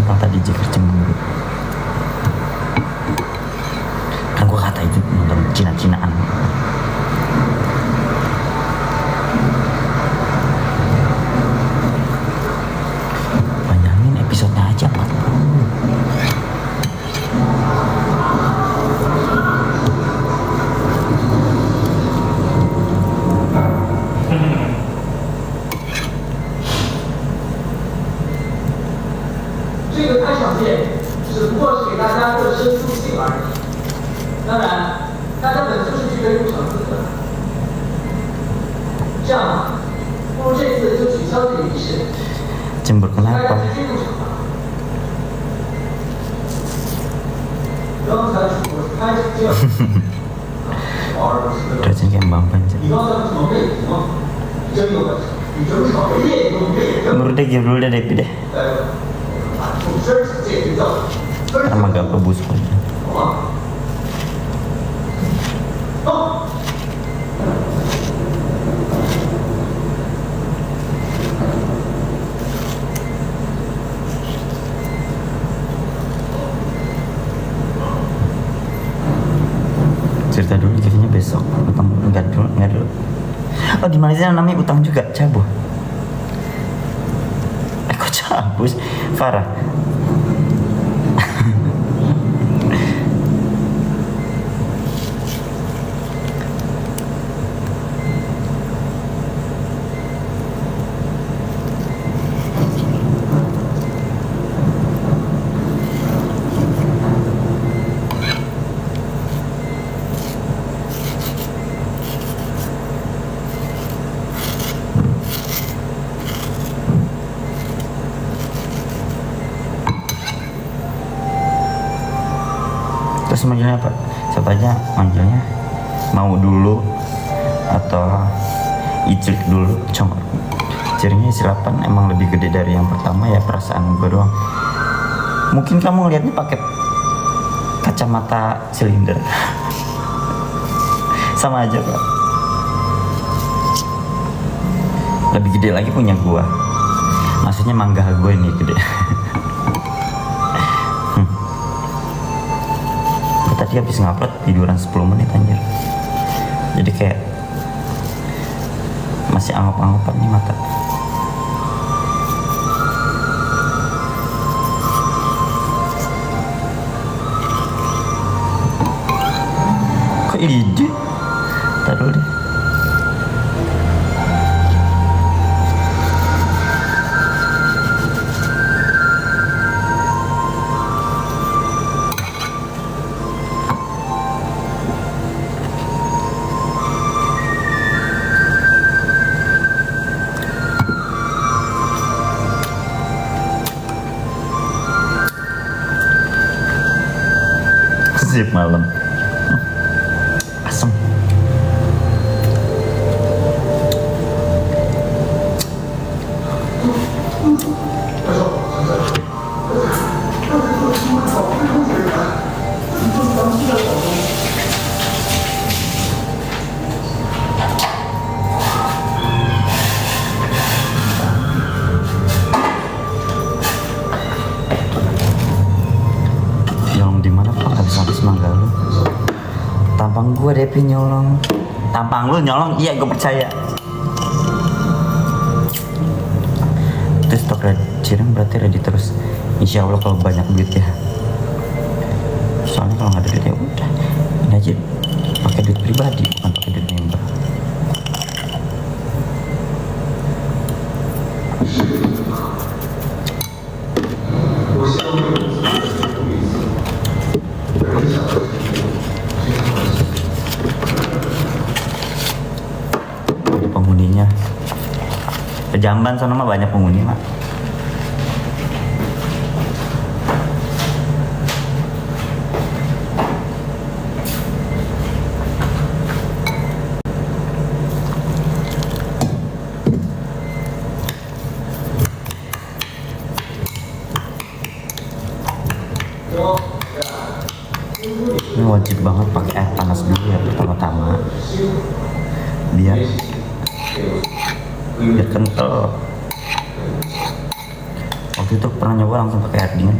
tentang tadi jika cemburu. Kan gua kata itu nonton Cina-Cinaan. Bayangin episodenya aja 40. Cembur kenapa? Terus kayak Bang Panjang. Menurut dia game dulu deh Depi deh. Karena gak kebus aja. Cerita dulu kayaknya besok utang enggak dulu. Oh di Malaysia namanya utang juga cabut. Kok cabut? Farah. Terus manggilnya apa? Siapa aja manggilnya? Mau dulu atau iclik dulu? Cuma cirinya silapan emang lebih gede dari yang pertama ya, perasaan gue doang. Mungkin kamu ngeliatnya pakai kacamata silinder. Sama aja kok. Lebih gede lagi punya gue. Maksudnya mangga gue ini gede. Tadi habis ngupload tiduran 10 menit anjir. Jadi kayak masih anggap-anggapan nih mata. Kok ide? Taruh deh. Sip malam asem. Tampang gue Depi nyolong. Tampang lu nyolong, iya gue percaya. Terus stok Cireng berarti ready terus. Insya Allah kalau banyak duit ya. Soalnya kalau nggak ada duit ya udah. Ini aja pakai duit pribadi, bukan pakai duit member. Penghuninya Jamban sana mah banyak penghuni mak. Ini wajib banget pakai air panas dulu ya pertama-tama biar kental. Kalau waktu itu pernah nyoba langsung pakai air dingin,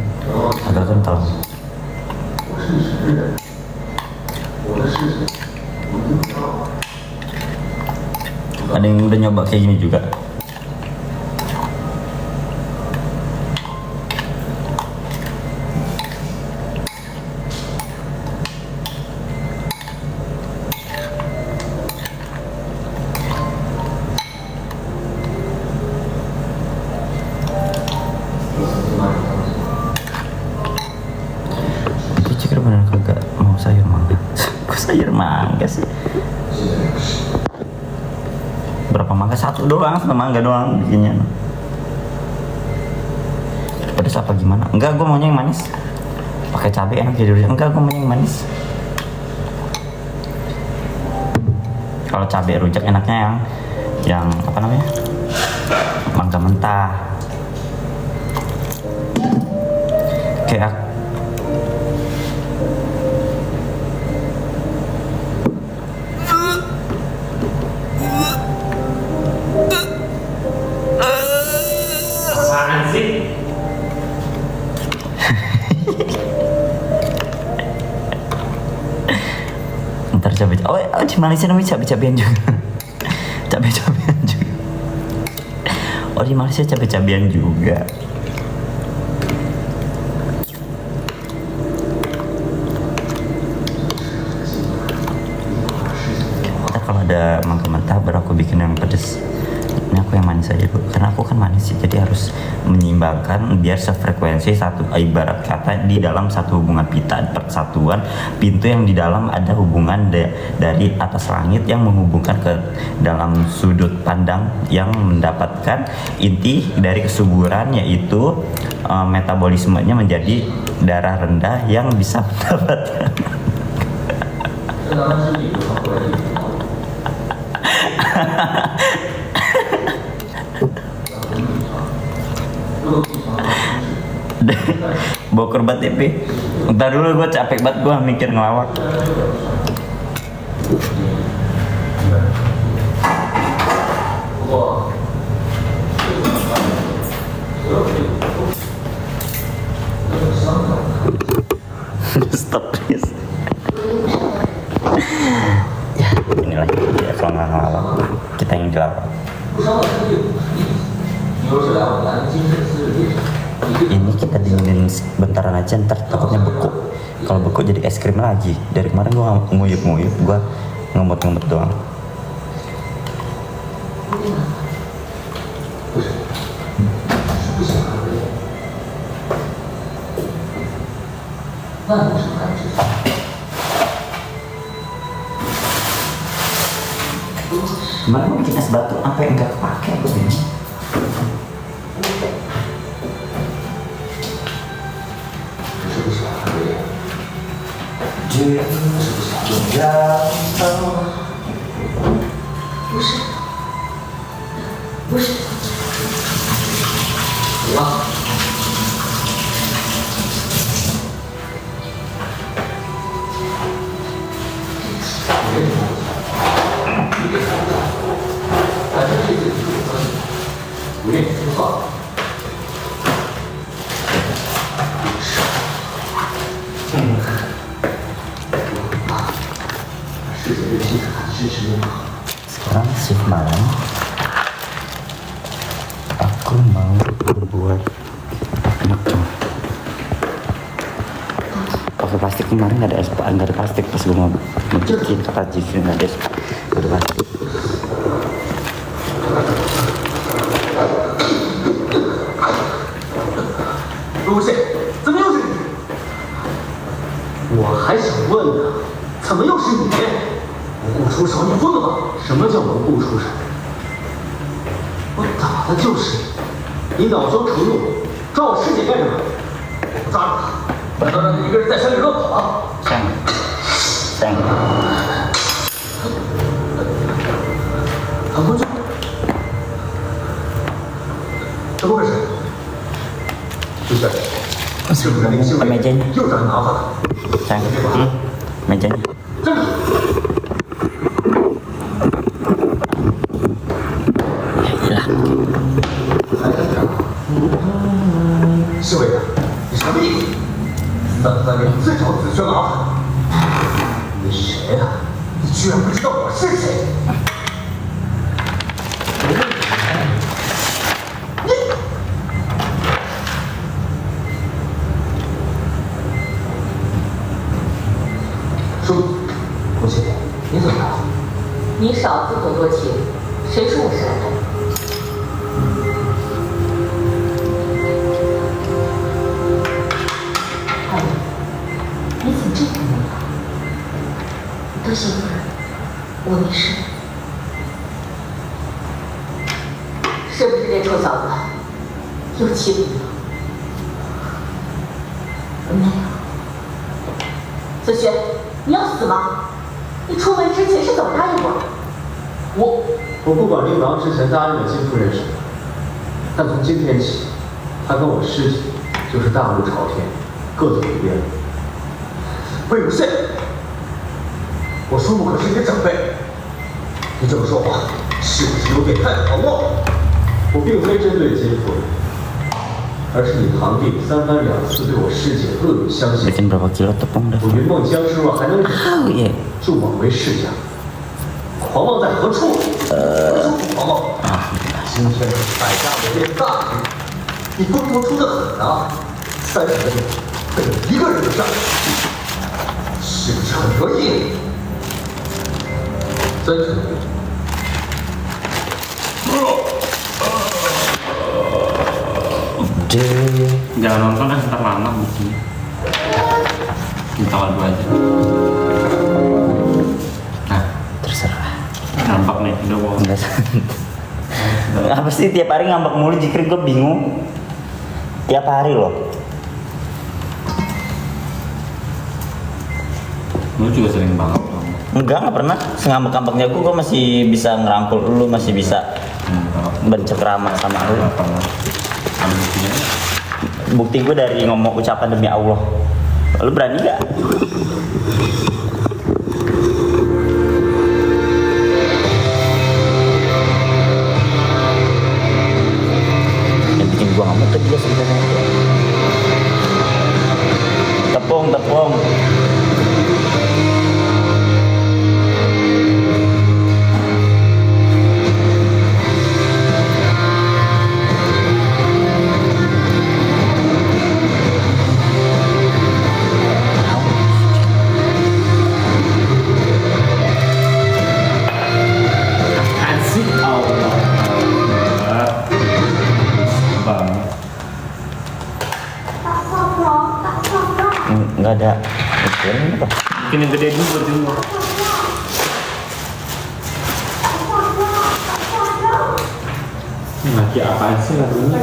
agak kental. Ada yang udah nyoba kayak gini juga? Bener kagak mau sayur mangga. Kok sayur mangga sih? Berapa mangga? Satu doang, sama mangga doang bikinnya. Pedas apa gimana? Enggak, gue maunya yang manis. Pakai cabai enak jadi. Enggak, gue maunya yang manis. Kalau cabai rujak enaknya yang apa namanya? Mangga mentah. Kayak ntar cabai, oh di Malaysia namanya cabai-cabian juga. Cabai-cabian juga. Oh di Malaysia cabai-cabian juga. Ntar kalau ada mangga mentah baru aku bikin yang pedes. Ini aku yang manis aja dulu, karena aku kan manis sih, jadi harus menyeimbangkan biar sefrekuensi satu, ibarat kata di dalam satu hubungan pita persatuan pintu yang di dalam ada hubungan dari atas langit yang menghubungkan ke dalam sudut pandang yang mendapatkan inti dari kesuburan, yaitu metabolismenya menjadi darah rendah yang bisa mendapatkan boker banget ya, ntar dulu gue capek banget, gue mikir ngelawak. Stop please. Ya inilah ya, kalau nggak ngelawak kita yang dilawak. Ini kita dinginin bentaran aja, ntar takutnya beku. Kalau beku jadi es krim lagi. Dari kemarin gua nguyup-nguyup, gua ngemut-ngemut doang. Kemarin mau bikin es batu, apa yang nggak kepake aku ini? Sekarang shift malam, aku mau berbuat macam pakai plastik. Kemarin nggak ada plastik, pas gue mau bikin kata jikin nggak ada plastik.卢谁？怎么又是你？我还想问呢，怎么又是你？无故出手，你疯了吗？什么叫无故出手？我打的就是你，你恼羞成怒，抓我师姐干什么？我抓住他，难道让他一个人在山里乱跑吗？唐国军，怎么回事？就这，是不是林星伟又找你麻烦了？ mejanya. 站住！ Ya iyalah. 3给你自找自寻麻烦。你谁呀、你居然不知道我是谁？叔，母亲，你怎么来了？你少自作多情，谁说我是来的？阿姨，你怎么这么模样？多谢夫人，我没事。是不是这臭小子又欺负你了？没有。子轩，你要死吗？你出门之前是怎么答应我？我不管令郎之前答应了金夫人什么，但从今天起，他跟我师姐就是大路朝天，各走一边了。魏如仙，我叔母可是你的长辈，你这么说话是不是有点太狂妄了？我并非针对金夫人，而是你堂弟3番2次对我师姐恶语相向， Bikin berapa kilo tepung dah? 我云梦江之外还能忍， Tahu ya. 就枉为世家。狂妄在何处？何处不狂妄？今天可是百家围猎大日，你风头出得很啊！30个人被你一个人给杀，是不是很得意？30个人。Jangan nonton ntar lama begini. Kita lalu aja. Nah, Terserah. nampak nih udah mau. Enggak. Apa sih tiap hari ngambek mulu Jikri, gue bingung. Tiap hari loh. Lu juga sering banget ngomong. Enggak pernah. Sengambek-ngambeknya gue masih bisa ngerangkul lu, masih bisa bercengkrama sama lu. Ada buktinya? Bukti gue dari ngomong ucapan demi Allah. Lu berani gak? Yang bikin gue gak muter dia sebenarnya. Tepung. Asik Allah. Banget. Nggak ada. Ini apa? Bikin yang gede dulu buat dulu. Ini lagi apaan sih lagunya?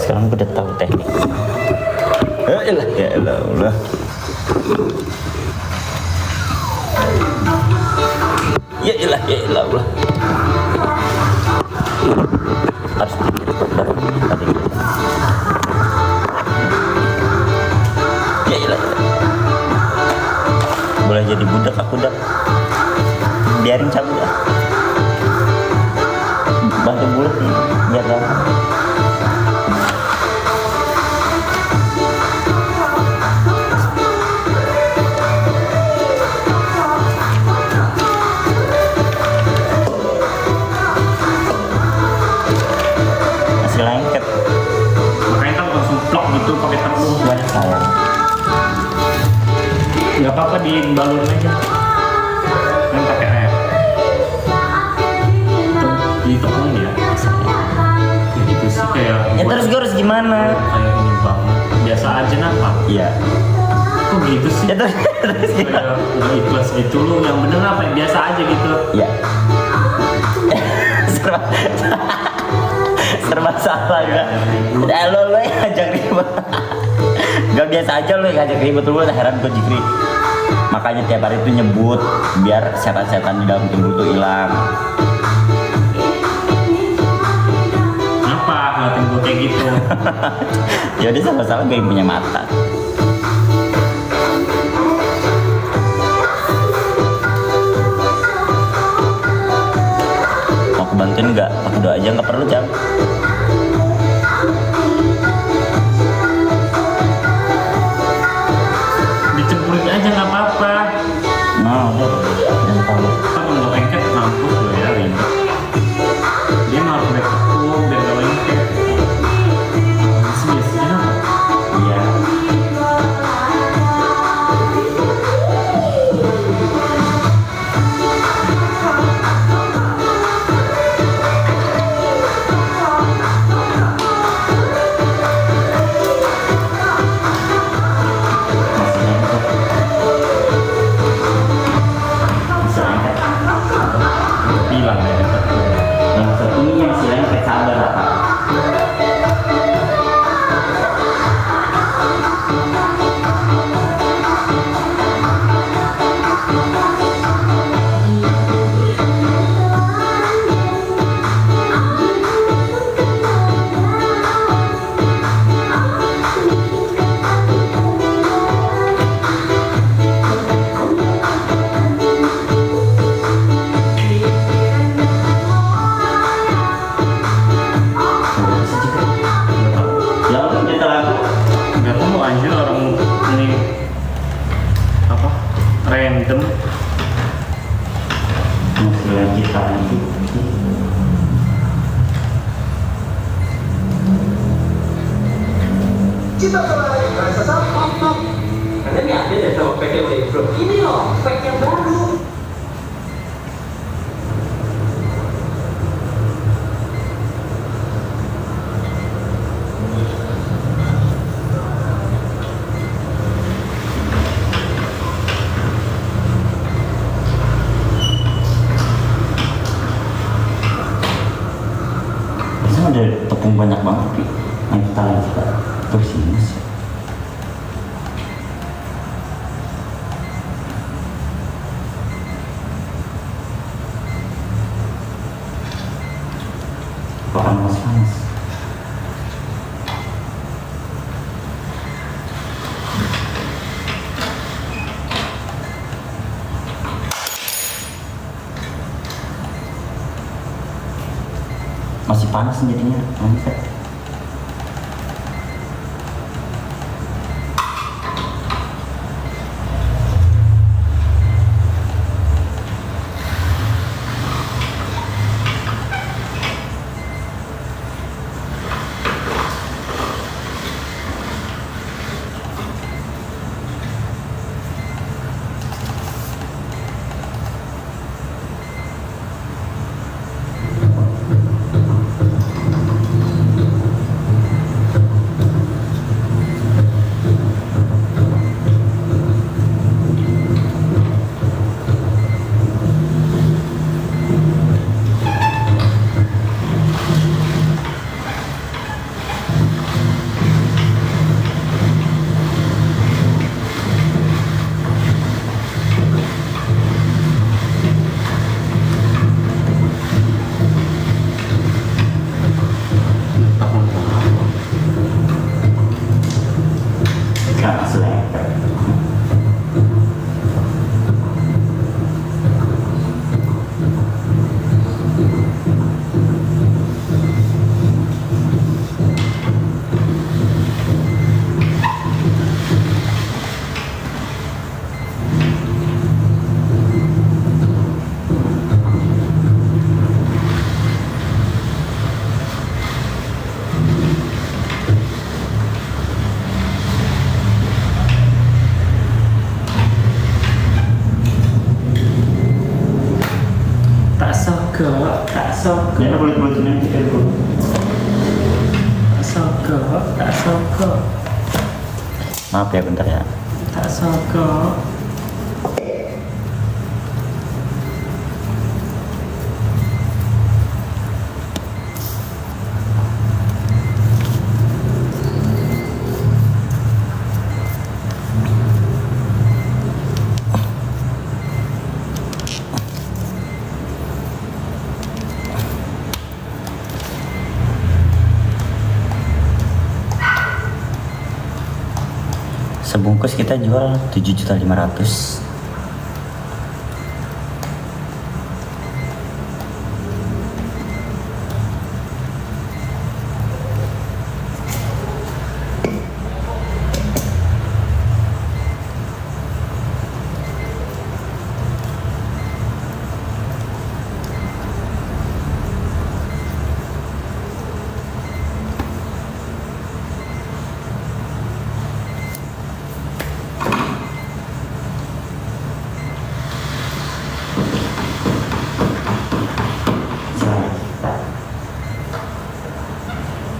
Sekarang gue udah tahu teknik. Ya elah. Ya elah. Harus pikir tadi. Ya elah. Boleh jadi budak aku dah. Biarin cabut dah. Bantu bulat nih, biar gampang. Masih lengket. Makanya kan langsung plok gitu pakai tepung. Gak sayang. Nggak apa-apa dibalurin aja. Kan pakai air. Di tepung ya. Ya gitu sih kayak. Ya terus gue harus gimana? Kayak ini banget. Biasa aja napa? Iya. Kok gitu sih? Ya terus gimana? Kayak udah ikhlas gitu lu. Yang bener apa? Biasa aja gitu. Ya. Serba salah gak? Lo yang ngajak ribet. Gak biasa aja lo yang ngajak ribet. Lu udah heran gue Jikri. Makanya tiap hari tuh nyebut biar setan-setan di dalam tubuh tuh hilang. Kenapa ngeliatin gue kayak gitu? Jadi salah-salah gue yang punya mata. Mau kebantuin nggak? Aku doa aja nggak perlu jam. 接到过来，133。Stop. Katanya ada deh sama spek yang udah improve. Ini loh, spek yang baru. Ada tepung banyak banget Pi. Yang kita terus ini sih. Panas. Masih panas jadinya, mantap. sok. Ya bulat-bulatnya kita dulu. Tak sokok. Maaf ya bentar ya. Tak sokok. Sebungkus kita jual 7.500.000.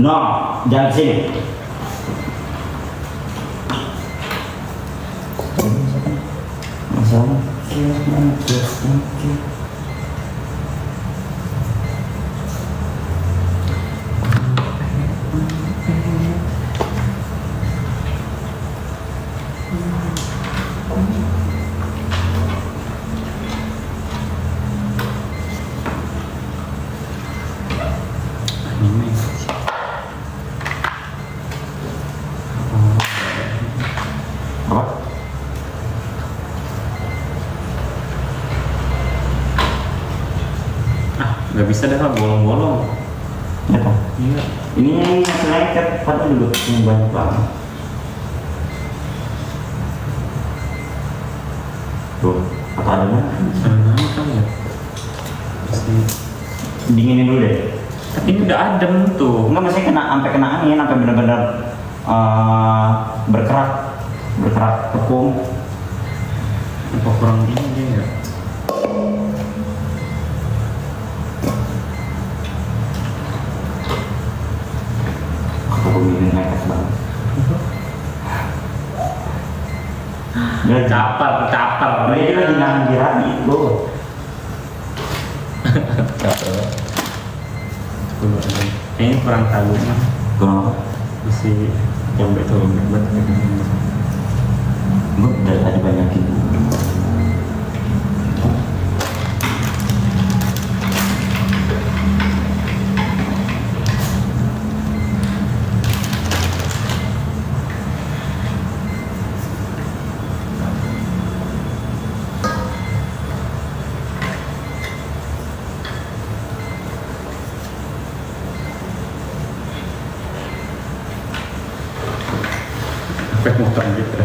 No, jangan sini. Masalah. Nggak bisa deh, bolong-bolong. Ya kan? Iya. Ini yang selengket pada dulu yang banyak banget. Tuh, apa adanya? Sana kan ya. Dinginin dulu deh. Tapi ini udah adem tuh. Enggak, masih kena sampai kena angin, sampai benar-benar berkerak tepung. Apa kurang dingin dia nggak? Aku pemilih nekat banget. Dia Caper. dia lagi nahan dirabi lo. Kayaknya kurang tahunya. Kurang apa? Masih lembek banget. Gue udah ada banyakin. Sampai motor gitu.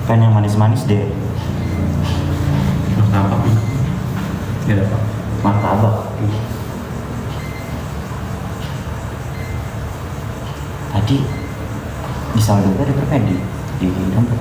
Kan yang manis-manis deh. Martabak nih. Nggak dapat. Martabak. Tadi di saldo ada berapa di dompet?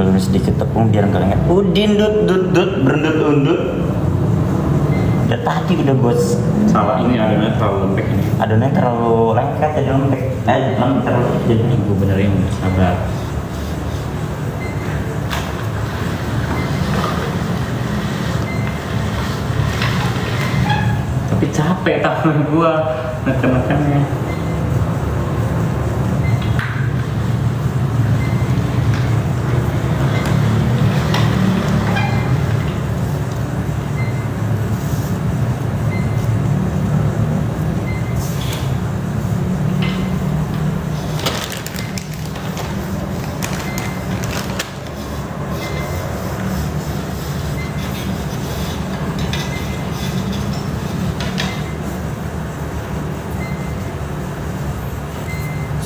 Belum sedikit tepung biar nggak lengket. Udin dut berendut undut. Udah tadi udah buat Salah ini adonannya terlalu lembek ini. adonannya terlalu lengket jadi lembek. Terlalu jadi Gue benerin, sabar. Tapi capek tangan gua neken-nekennya.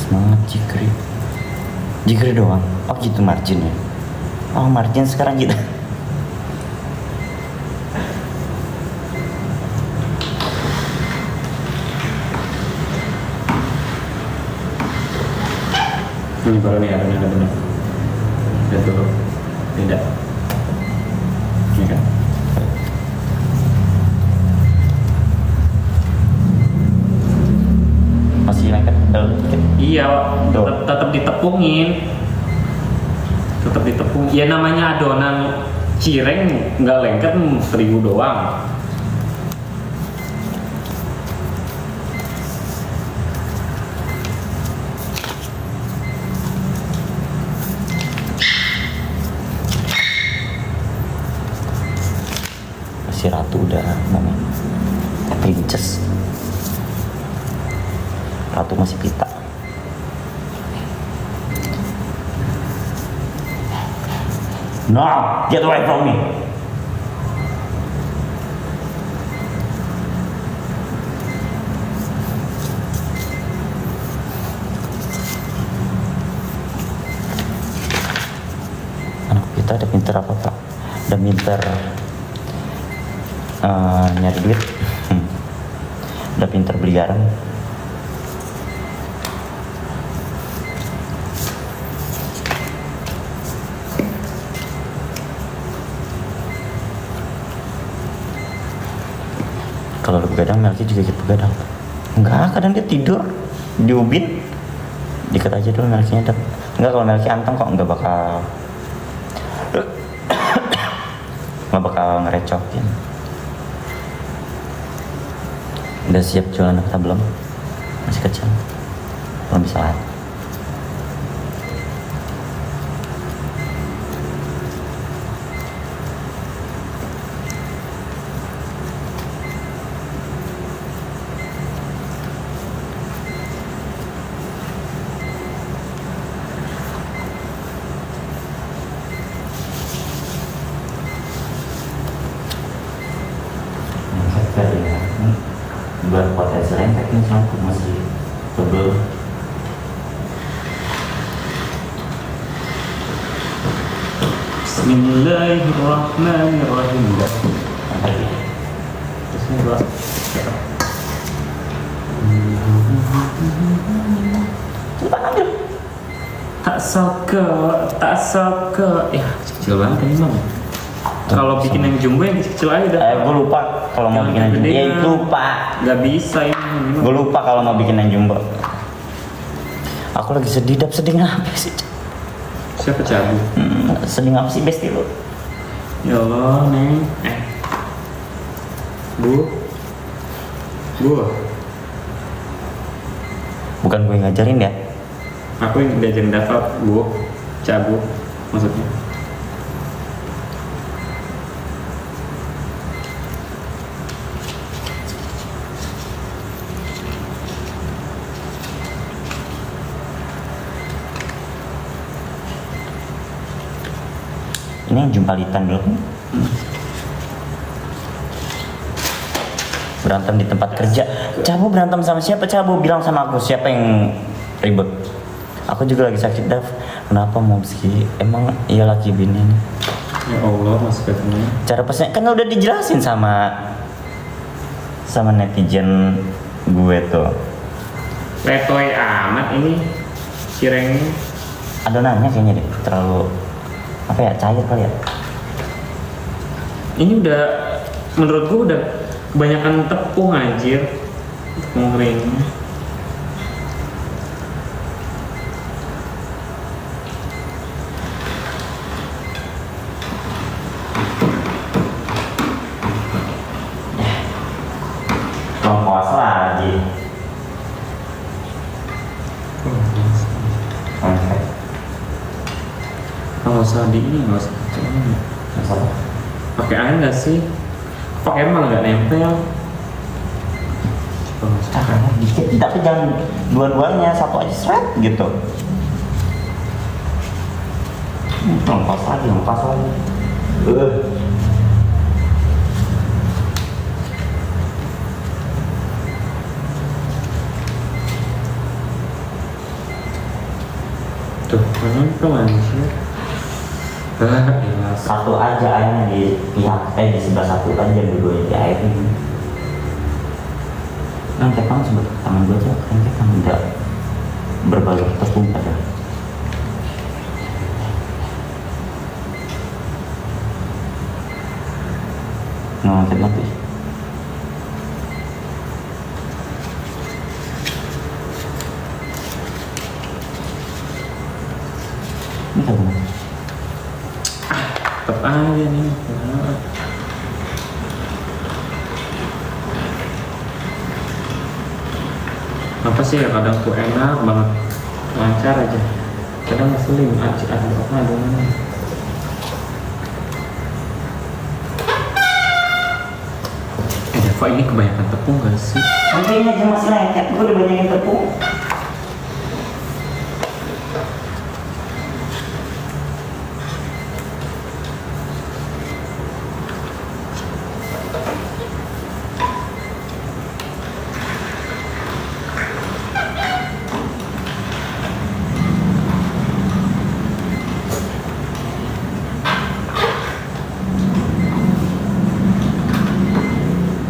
semangat jikri doang. Oh gitu marginnya. Oh margin sekarang gitu. Ini baru nih adonannya bener. Lihat dulu. Beda. Ini kan. Masih lengket dikit. Iya, Tuh. tetap ditepungin. Tetap ditepung. Ya namanya adonan cireng nggak lengket terigu doang. Si Ratu udah namanya princess. Ratu masih pita. No, get away from me. Anak kita udah pinter apa pak? Udah pinter nyari duit. Udah pinter beli garam. Kalau lu begadang, Melki juga ikut begadang. Enggak, kadang dia tidur di ubin. Diket aja dulu Melkinya. Enggak, kalau Melki anteng kok nggak bakal ngerecokin. Udah siap jualan apa belum? Masih kecil. belum bisa sholat. Buat potensi lengket ini sangkut masih tebel. Bismillahirrahmanirrahim. Bismillah. Cepat ambil. Tak saka. Ya, kecil banget ini Bang. Kalau bikin yang jumbo yang kecil aja dah. Gue lupa kalau mau bikin yang jumbo. Ya itu lupa. Gak bisa ini. Gue lupa kalau mau bikin yang jumbo. Aku lagi sedih, sedih ngapa sih? Siapa Cabu? Sedih ngapa sih besti lu? Ya Allah, Neng. Bu. Bukan gue yang ngajarin ya. Aku yang diajarin Dava, Bu. Cabu maksudnya. Ini yang jumpalitan dulu. Berantem di tempat kerja. Cabu berantem sama siapa? Cabu bilang sama aku siapa yang ribet. Aku juga lagi sakit Dav. Kenapa Momski? Emang iya laki bini nih. Ya Allah, Mas Betulnya. Cara pesannya kan udah dijelasin sama netizen gue tuh. Letoy amat ini cirengnya. Adonannya kayaknya deh terlalu apa ya, cair kali ya. Ini udah menurut gue udah kebanyakan tepung anjir. Tepung keringnya. Kongkos lagi. Kalau usah di ini nggak usah. Masalah. Pakai air nggak sih? Pakai emang nggak nempel. Dikit, tapi jangan dua-duanya, satu aja seret gitu. Lepas lagi. Tuh, nempel anjir. Jelas. Satu aja airnya di pihak di sebelah satu aja, dua-duanya di air ini. Lengket banget sebut tangan gue aja, lengket kan udah berbalur tepung pada. Lengket banget. Ini tak benar. Tetep aja nih. Apa sih ya, kadang tuh enak banget, lancar aja. Kadang ngeselin, aduh. Deva ini kebanyakan tepung gak sih? Nanti aja masih lengket, gue udah banyakin tepung.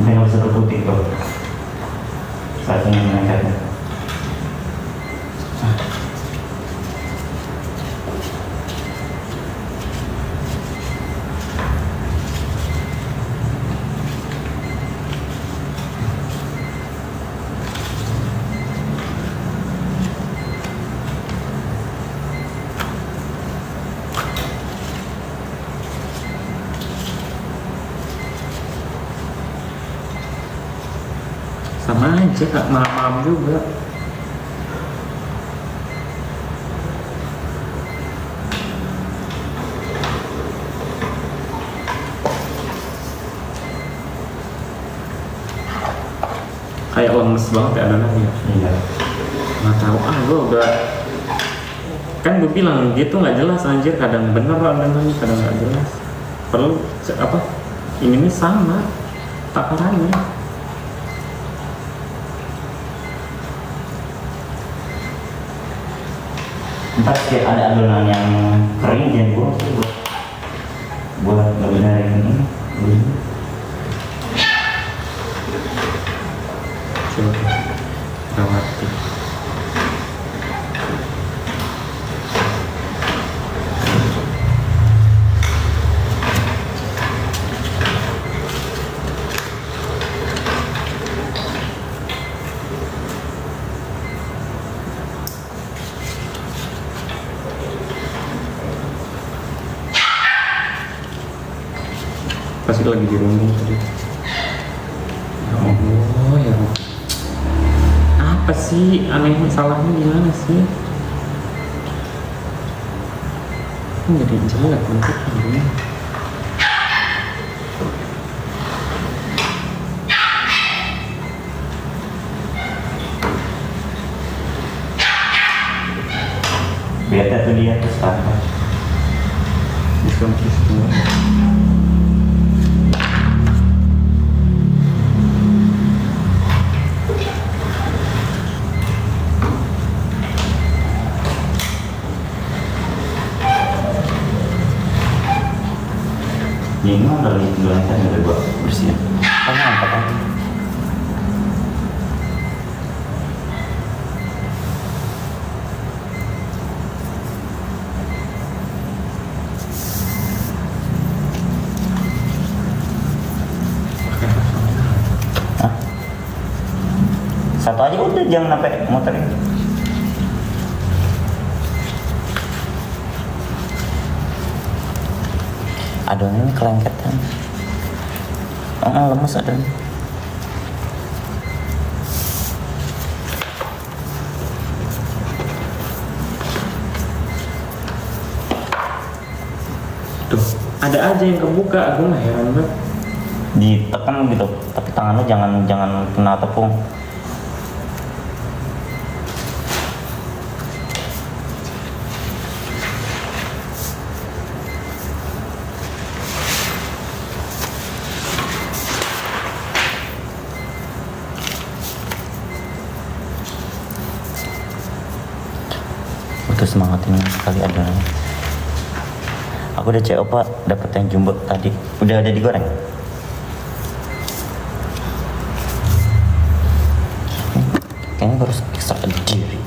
Nggak bisa tertutup tuh. Saat ini lengketnya. Sama aja kak, malam-malam juga. lemes banget ya adonannya. Iya. Nggak tahu gue udah kan gue bilang dia tuh nggak jelas anjir, kadang bener adonannya kadang nggak jelas. Perlu apa ini nih sama takarannya. Ntar sih ada adonan yang kering yang gue buat ngebenerin ini. Coba rawati. Pasti lagi dirundung tadi. Ya Allah, ya Allah. Apa sih aneh, salahnya gimana sih? Ini jadi jelek bentuknya. Beda tuh dia tuh standar. Bisa semua. Ini mah dari gelantan udah gua bersihin. Kamu angkat aja. Hah? Satu aja udah, jangan sampai muterin. Adonannya kelengketan. Lemes adonan. Tuh, ada aja yang kebuka, gue mah heran banget. Ditekan gitu, tapi tangan lu jangan kena tepung. Udah semangatin sekali adonannya. Aku udah CO pak, dapet yang jumbo tadi. Udah ada digoreng. Kayaknya harus ekstra diri.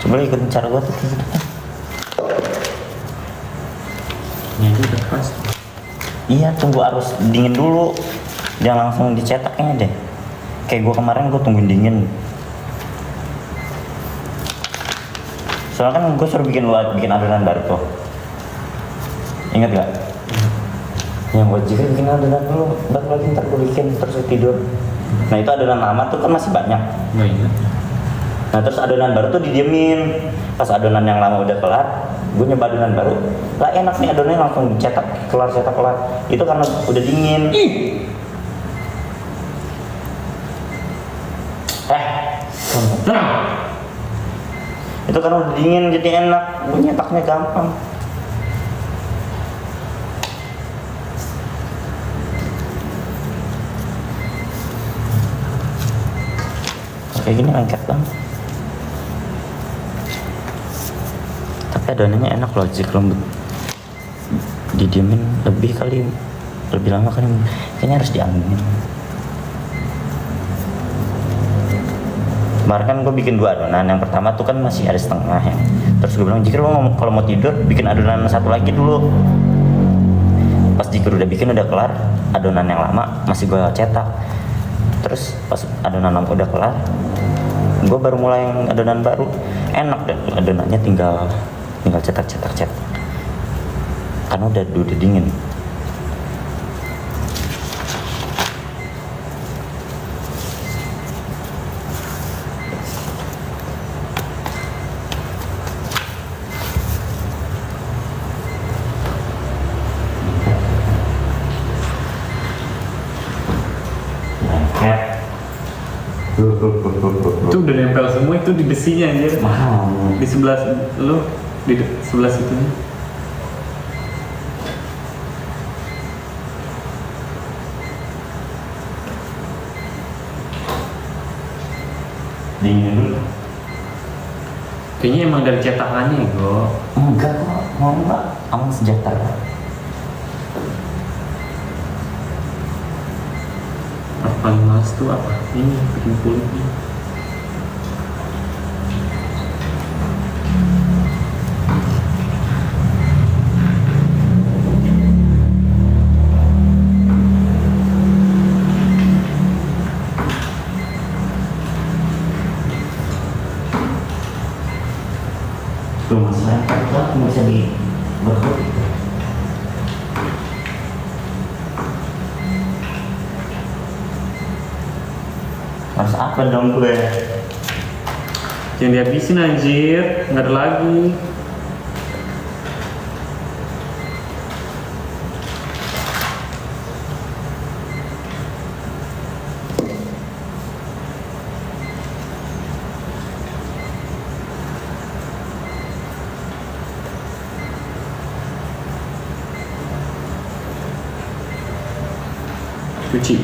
Coba ikutin cara gua tuh. Ini aja udah keras. Iya, tunggu arus dingin dulu. Jangan langsung dicetaknya deh. Kayak gua kemarin gua tungguin dingin. Soalnya kan gua suruh bikin adonan baru tuh. Ingat gak? Yang gua juga bikin adonan dulu, baru lagi ntar gua bikin terus tidur. Nah itu adonan lama tuh kan masih banyak. Nggak ingat. Nah terus adonan baru tuh didiemin. Pas adonan yang lama udah kelar, gue nyoba adonan baru. Lah enak nih adonannya langsung dicetak kelar. Itu karena udah dingin. Itu karena udah dingin jadi enak. Gue nyetaknya gampang. Kayak gini lengket banget. Tapi adonannya enak loh, jika lembut. Didiemin lebih lama kali. Kayaknya harus dianginin. Kemarin kan gue bikin 2 adonan. Yang pertama tuh kan masih ada setengah ya. Terus gue bilang, jika lo kalau mau tidur bikin adonan satu lagi dulu. Pas jika udah bikin udah kelar, adonan yang lama masih gue cetak. Terus pas adonan lama udah kelar, gue baru mulai yang adonan baru. Enak deh, adonannya tinggal cetak karena udah dingin. Itu udah nempel semua itu di besinya anjir. Mahal. Di sebelah lu, di sebelah situ. Dingin dulu. Kayaknya emang dari cetakannya Go. Enggak kok, mau enggak? Aman sejahtera. Yang paling males tuh apa? Ini bikin kulitnya. Tuh masalah itu aku bisa di berhut. Harus apa dong gue? Jangan dihabisin anjir, nggak ada lagi. Cuci.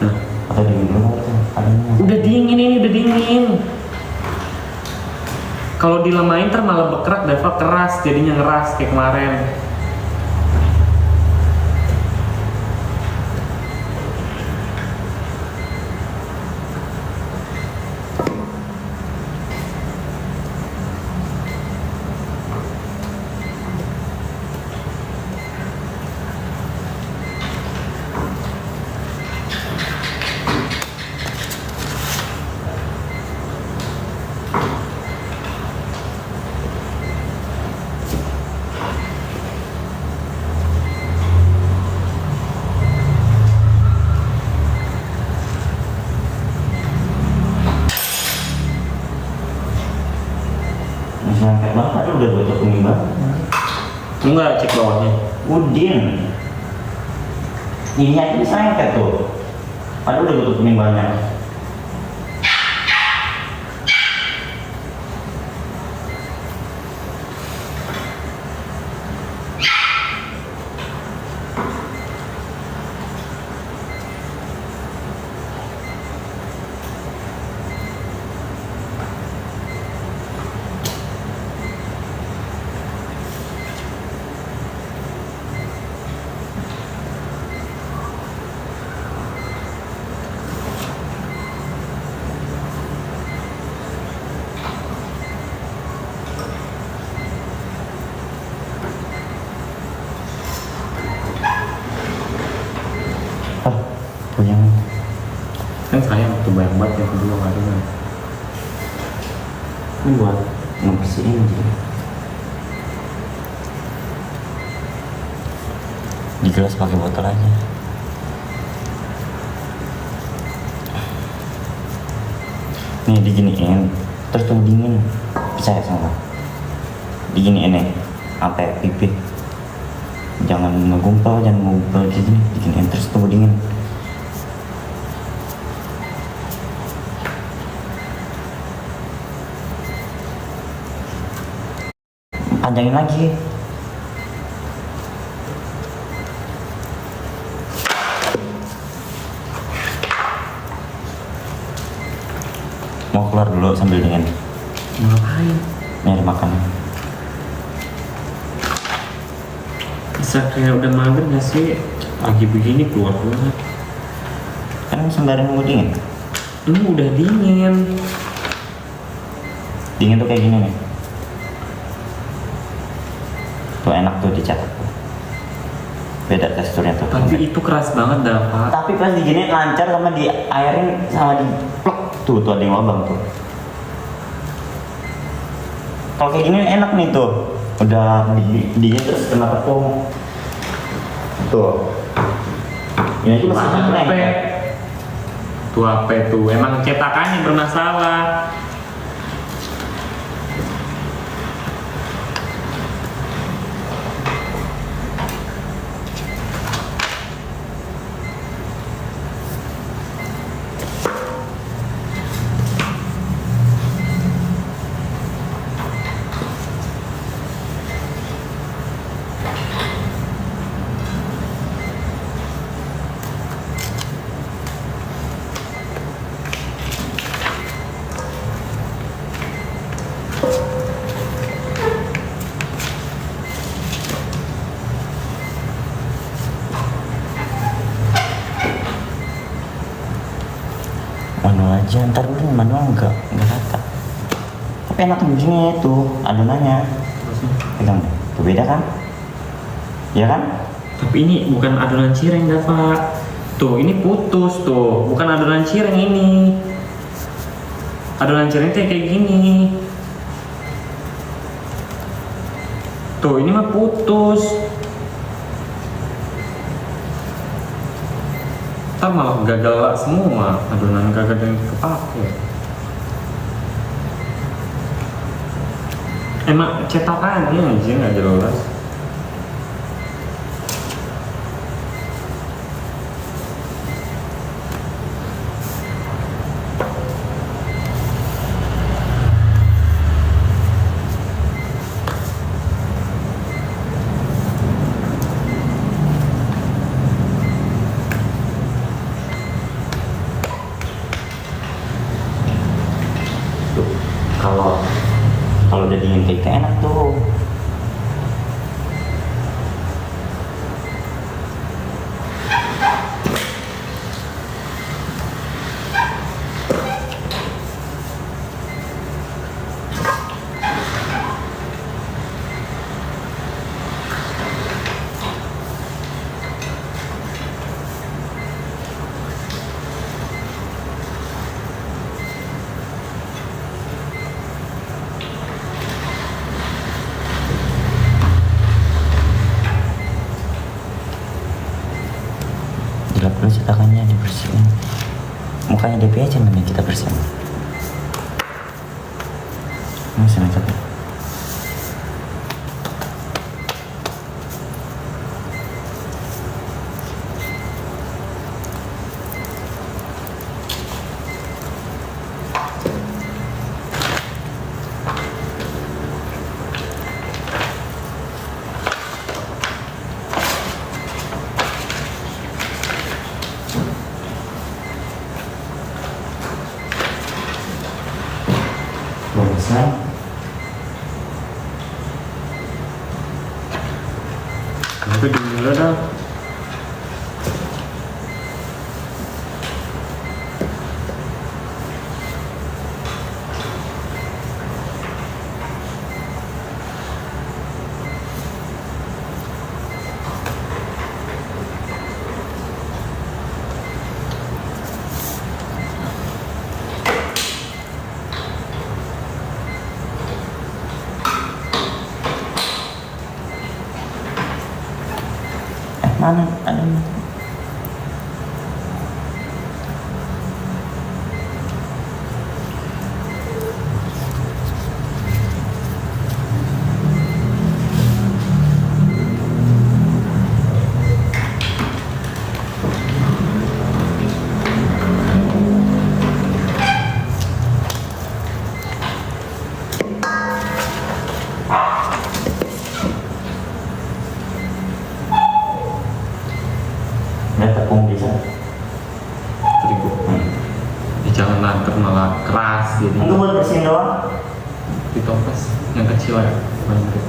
Nah, Atau dingin dulu tuh, adanya. udah dingin ini, udah dingin. Kalau dilemain ntar malah bekerak, Dava keras, jadinya ngeras kayak kemarin. Masih angkat banget, udah gue kuning banget. Enggak, cek bawahnya. Udin. Ini aja bisa angkat tuh. Padahal udah gue kuning banyak. Puyeng. Kan sayang tuh banyak banget yang kedua nggak ada. Ini buat ngebersihin aja. Di gelas pakai botol aja. Nih diginiin, terus tunggu dingin. Percaya sama. Diginiin nih, sampai pipih. Jangan ngegumpal, jangan ngegumpal gini. Diginiin terus tunggu dingin. Panjangin lagi. Mau keluar dulu sambil dingin. Ngapain? Nyari makanan. Bisa kayak udah mager nggak sih? Pagi begini keluar-keluar. Kan sembari nunggu dingin. Ini udah dingin. Dingin tuh kayak gini nih. Tuh enak tuh dicetak. Beda teksturnya tuh. Tapi itu keras banget Dava. Tapi pas diginiin lancar sama di airin sama di plek tuh ada yang lubang tuh. Kalau kayak gini enak nih tuh. Udah dingin terus kena tepung. Tuh. Ini aja masih Apa? lengket. Tuh apa tuh? Emang cetakannya bermasalah. Jangan ntar dulu manual enggak rata. Tapi enak begini tuh adonannya. Pegang deh. Tuh beda kan? Ya kan? Tapi ini bukan adonan cireng Dava. Tuh ini putus tuh, bukan adonan cireng ini. Adonan cireng tuh kayak gini. Tuh ini mah putus. Ntar malah gagal semua, adonan gagal yang kepake. Emang cetakannya aja nggak jelas. Tuh, kalau udah dingin kayak gitu enak tuh. Dilap dulu cetakannya, dibersihin. Mukanya DP aja nanti kita bersihin. Ini senang satu. Selesai. Itu dulu dah. Mana ada? Nggak tepung bisa. Terigu. Di jalan lantar malah keras jadi. Itu buat bersihin doang. Ditoples yang kecil ya. Banyak.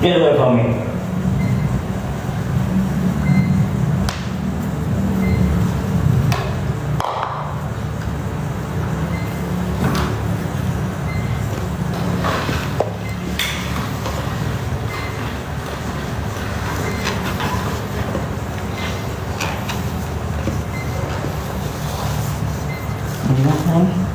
Get away from me. Gimana?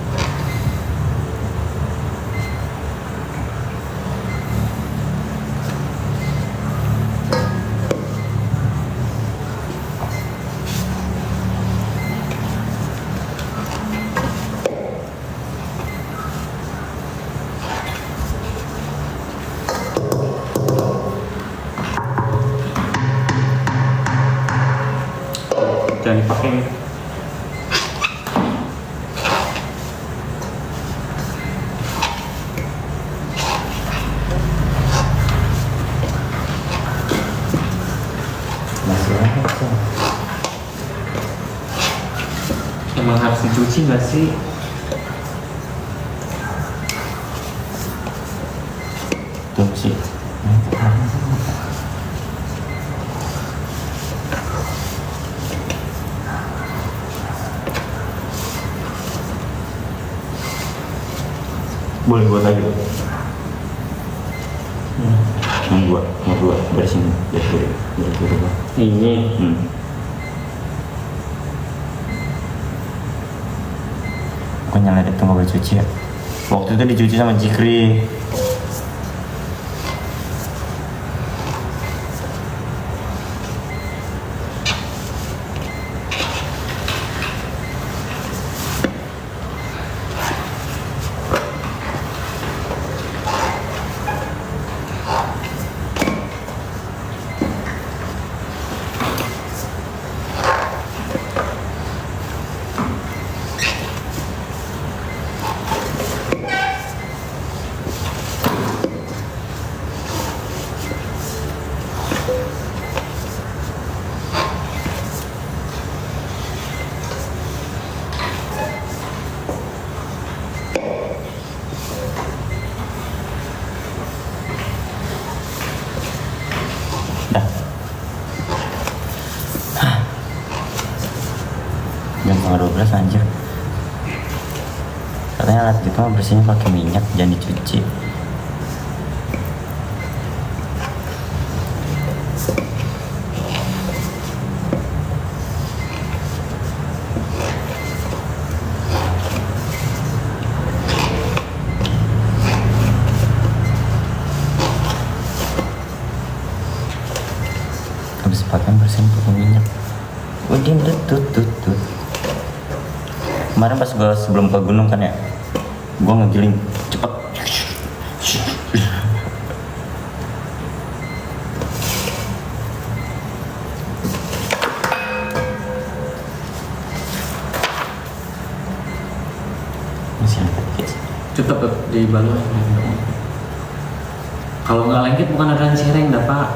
pakai. Masih ada tuh. Emang harus dicuci nggak sih? Tuh sih. Boleh buat lagi. Mau dua bersihin biar berubah. Ini. Kok nyala itu nggak boleh cuci ya? Waktu itu dicuci sama Jikri. Dah. Jam 12 anjir. Katanya alat gitu mah bersihnya pakai minyak, jangan dicuci. Habis pakai bersihin pakai minyak. Udin tut. Kemarin pas gue sebelum ke gunung kan ya, gue ngegiling cepet. Masih lengket dikit. Tetap di balon. Kalau nggak lengket bukan ada cireng dah pak.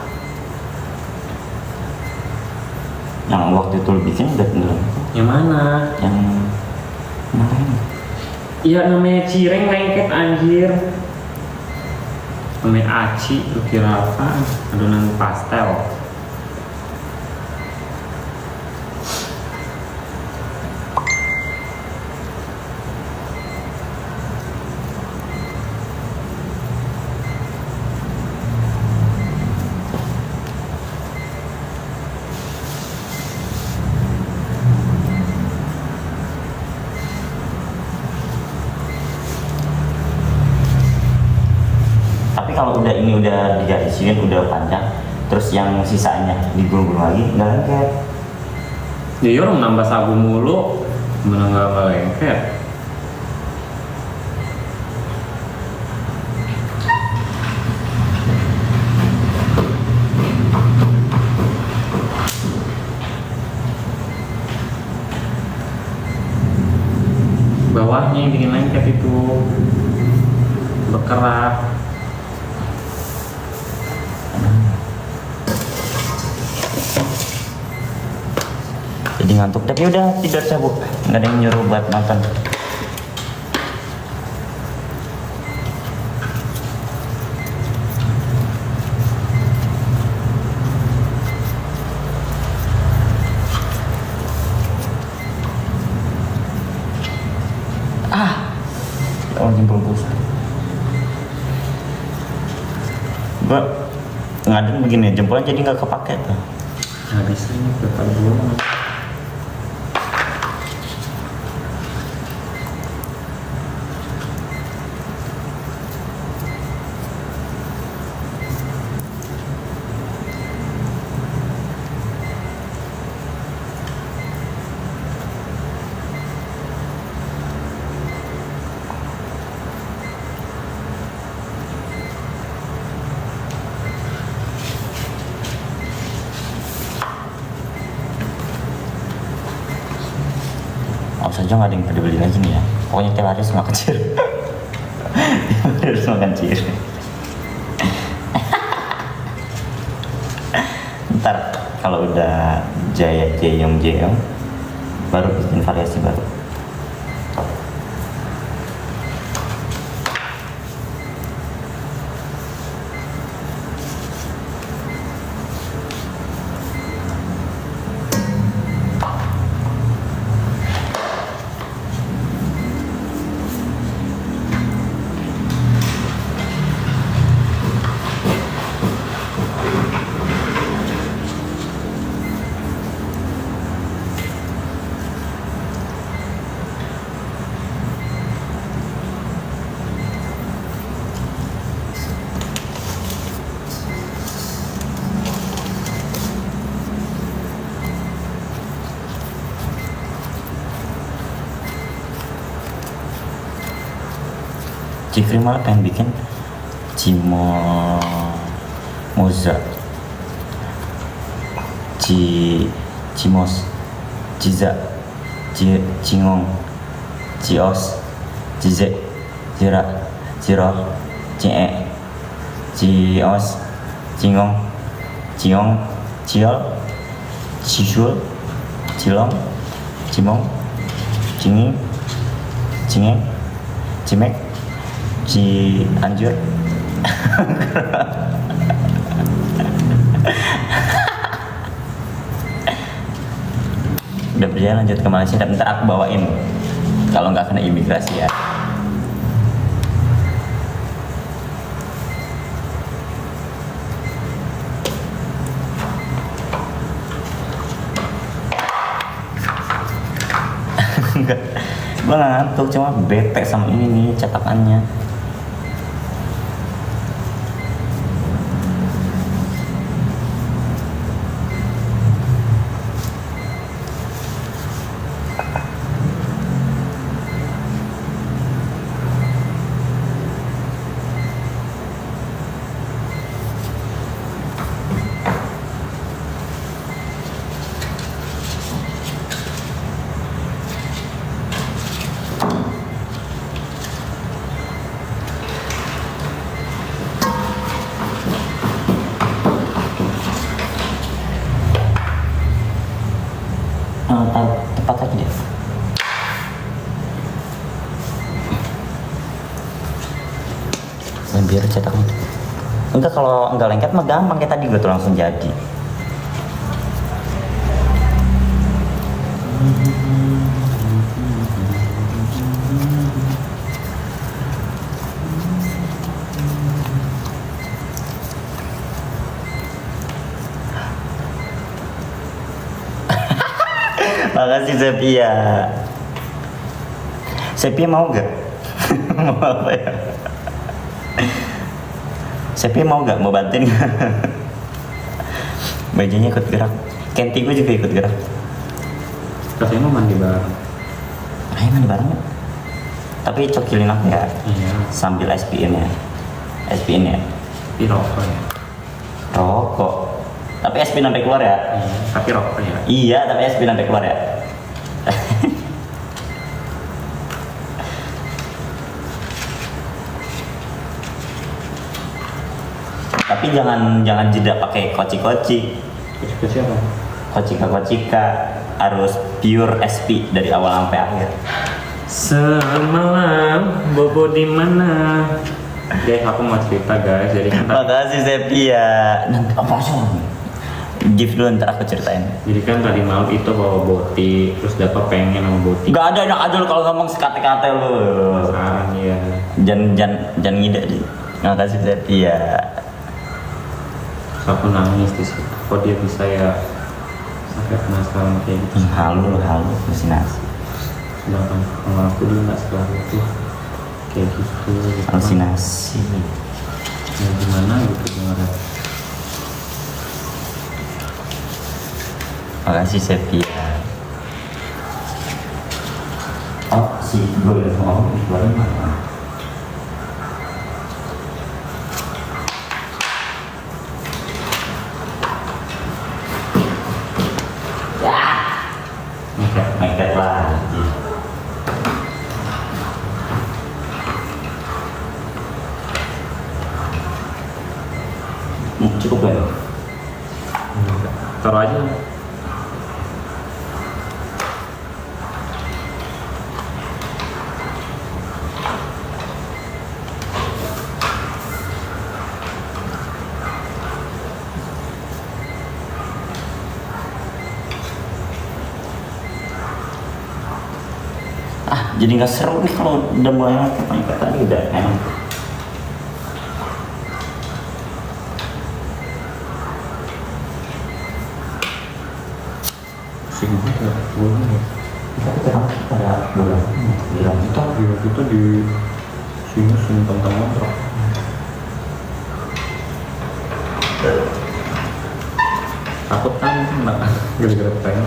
Yang waktu itu lu bikin udah beneran. Yang mana? Yang mana ini? Iya namanya cireng lengket anjir. Namanya aci, lu kira apa? Adonan pastel. Tapi kalau udah ini udah digarisin, udah panjang, terus yang sisanya digulung lagi, nggak lengket. Jadi orang nambah sagu mulu, mana nggak lengket. Bawahnya yang bikin lengket itu berkerak. Jadi ngantuk, tapi udah tidur cabut, nggak ada yang nyuruh buat nonton. Oh jempol pulsa. Gua ngadeng begini, jempolnya jadi nggak kepake tuh. Habis ini tetap belum. Awas aja nggak ada yang peduli lagi nih ya. Pokoknya tiap hari harus makan cir. Tiap hari harus makan cir. Ntar kalau udah jaya jeyong baru bikin variasi baru. Cikri malah pengen bikin moza, cimos, ciza, cingong, cios, cize, cira, ciro, cie, cios, cingong, ciong, ciol, cisul, cilong, cimong, cinging, cingeng, cimek, Cianjur. Udah berjalan lanjut ke Malaysia dan ntar aku bawain kalau nggak kena imigrasi ya. Enggak, gue nggak ngantuk, cuma bete sama ini nih cetakannya. Tepat lagi deh. Biar cetaknya. Enggak, kalau enggak lengket mah gampang kayak tadi gue tuh langsung jadi. Makasih Sepia. Sepia mau gak? Mau apa ya? Sepia mau gak? Mau bantuin gak? Bajanya ikut gerak. Kenti gue juga ikut gerak. Katanya mau mandi bareng. Ayo mandi bareng ya. Tapi cokilin aku ya. Iya. Sambil SPN ya. SPN ya. Tapi rokok ya. Rokok. Tapi SPN sampai keluar ya. Iya. Tapi rokok ya. Iya, tapi SPN sampai keluar ya. Tapi jangan jeda pakai koci-koci. Koci-koci apa? Kocika harus pure SP dari awal sampai akhir. Semalam bobo di mana? Guys, aku mau cerita guys. Jadi kan Makasih Sepia. Nanti apa sih? Gift dulu ntar aku ceritain. Jadi kan tadi malam itu bawa Boti, terus dapat pengen sama Boti. Gak ada yang adil kalau ngomong sekate-kate lu. Penasaran ya. Jangan ngide deh. Makasih Sepia. Terus aku nangis di situ. Kok dia bisa ya sampai penasaran kayak gitu. Halu halusinasi. Sedangkan kalau aku dulu nggak selalu itu kayak gitu. Halusinasi. Ya gimana gitu dengarnya. Makasih Sepia. Oh, si gue udah ngomong keluarin mana? Meket lagi. Cukup ya? Taruh aja. Jadi nggak seru nih kalau udah mulai kayak tadi udah enak. Segitu ya, boleh. Ada bola bilang Kita di sini tentang ngontrak. Takut kan nggak gara-gara pengen.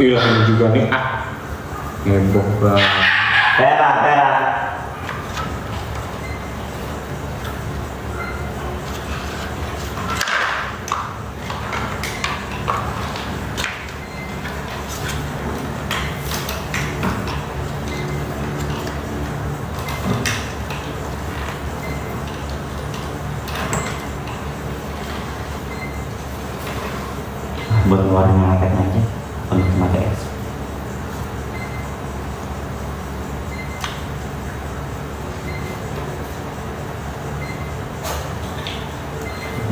Hilang juga nih heboh banget. perak. Buat ngeluarin ngangkatnya aja untuk pakai es.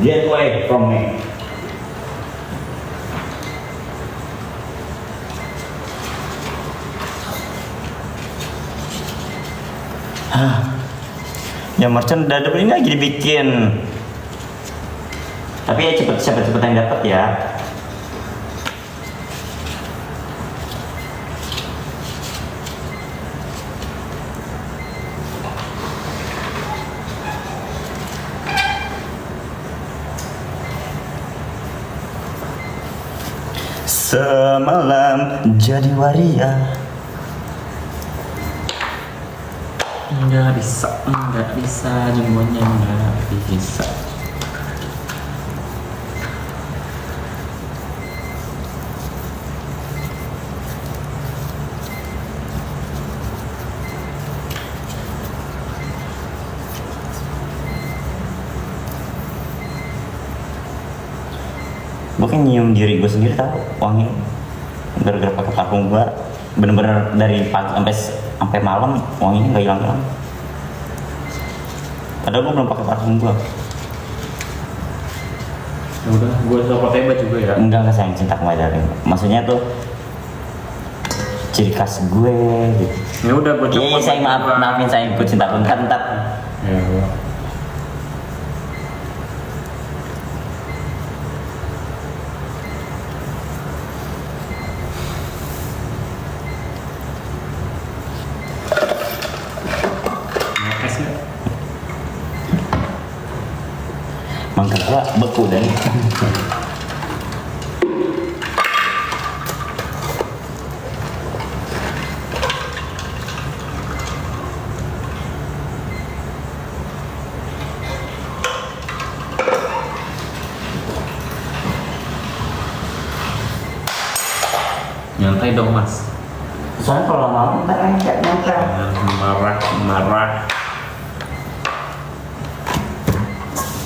Get away from me. Ya merchant udah ada ini lagi dibikin. Tapi ya cepet yang dapat ya. Semalam jadi waria. Nggak bisa semuanya nggak bisa. Gue kan nyium diri gue sendiri tau wangi gara-gara pakai parfum gue bener-bener dari pagi sampai malam wanginya nggak hilang. Padahal gue belum pakai parfum gue. Ya udah, gue suka tembak juga ya. Enggak sayang, cinta kembali. Maksudnya tuh ciri khas gue gitu. Ya udah, gue coba. Iya sayang, maafin sayang, gue cinta bentar. Ya. Mangga gua beku dan nyantai dong mas. soalnya kalau lama ntar kayak nempel. Marah.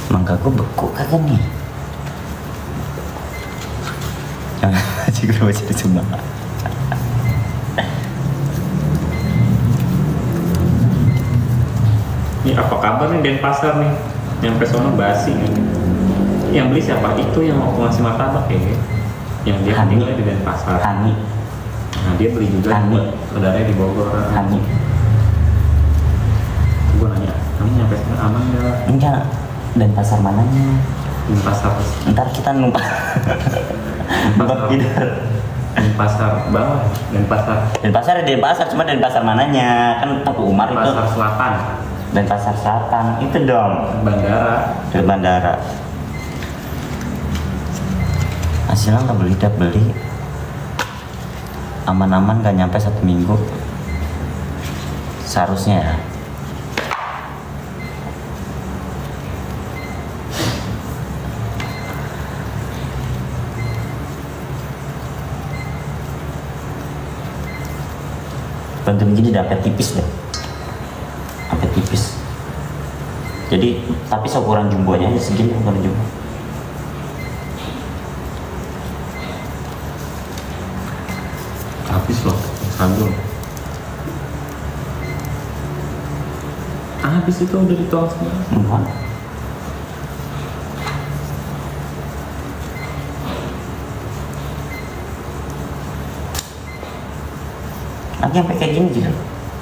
Mangga gua beku kagak nih? Jangan aja gue baca di Sumba. Ini apa kabar nih Denpasar nih? Nyampe sono basi nih. Yang beli siapa? Itu yang mau ngasih martabak ya? Yang dia Hani. tinggal di Denpasar. Hani, Nah dia beli juga Hani. buat saudaranya di Bogor. Hani. Gue nanya, kamu nyampe sana aman nggak? Enggak, dan pasar mananya? Denpasar. Ntar kita numpang tidur. Denpasar bawah, Denpasar. Denpasar, cuma Denpasar mananya? Kan Teguh Umar itu. Denpasar Selatan, Denpasar Selatan, itu dong. bandara. Dari bandara. Hasilnya nggak beli. Aman-aman gak nyampe 1 minggu. Seharusnya ya. bantuin gini udah sampai tipis deh, sampai tipis. Jadi tapi seukuran jumbonya aja segini, ukuran jumbo. Habis loh, sambal. Habis itu udah dituang semua. Enggak. Lagi sampai kayak gini juga.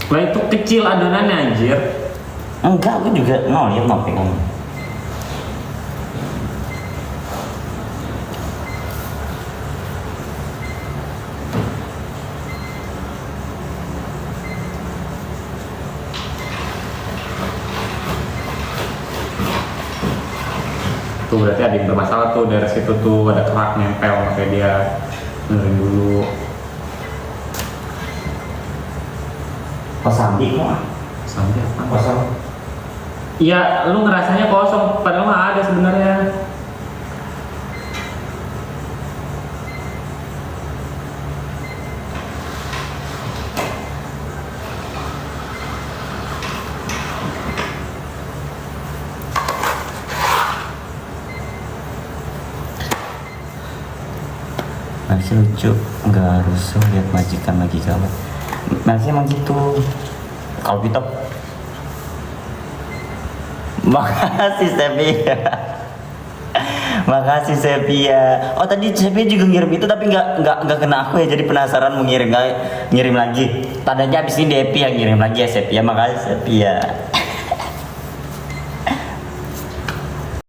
Lah itu kecil adonannya anjir. Enggak, aku juga lihat sampai kamu. Tuh berarti ada yang bermasalah tuh dari situ tuh, ada kerak nempel, makanya dia benerin dulu. Kosambi kok. Sampai apa? Kosong. Iya, lu ngerasanya kosong, padahal mah ada sebenarnya. Masih lucu, nggak rusuh lihat majikan lagi gawat. Masih emang gitu. Kalau kita, makasih Sepia. Makasih Sepia. Oh tadi Sepia juga ngirim itu tapi nggak kena aku ya, jadi penasaran mau ngirim lagi. Tandanya abis ini Depi yang ngirim lagi ya Sepia. Makasih Sepia.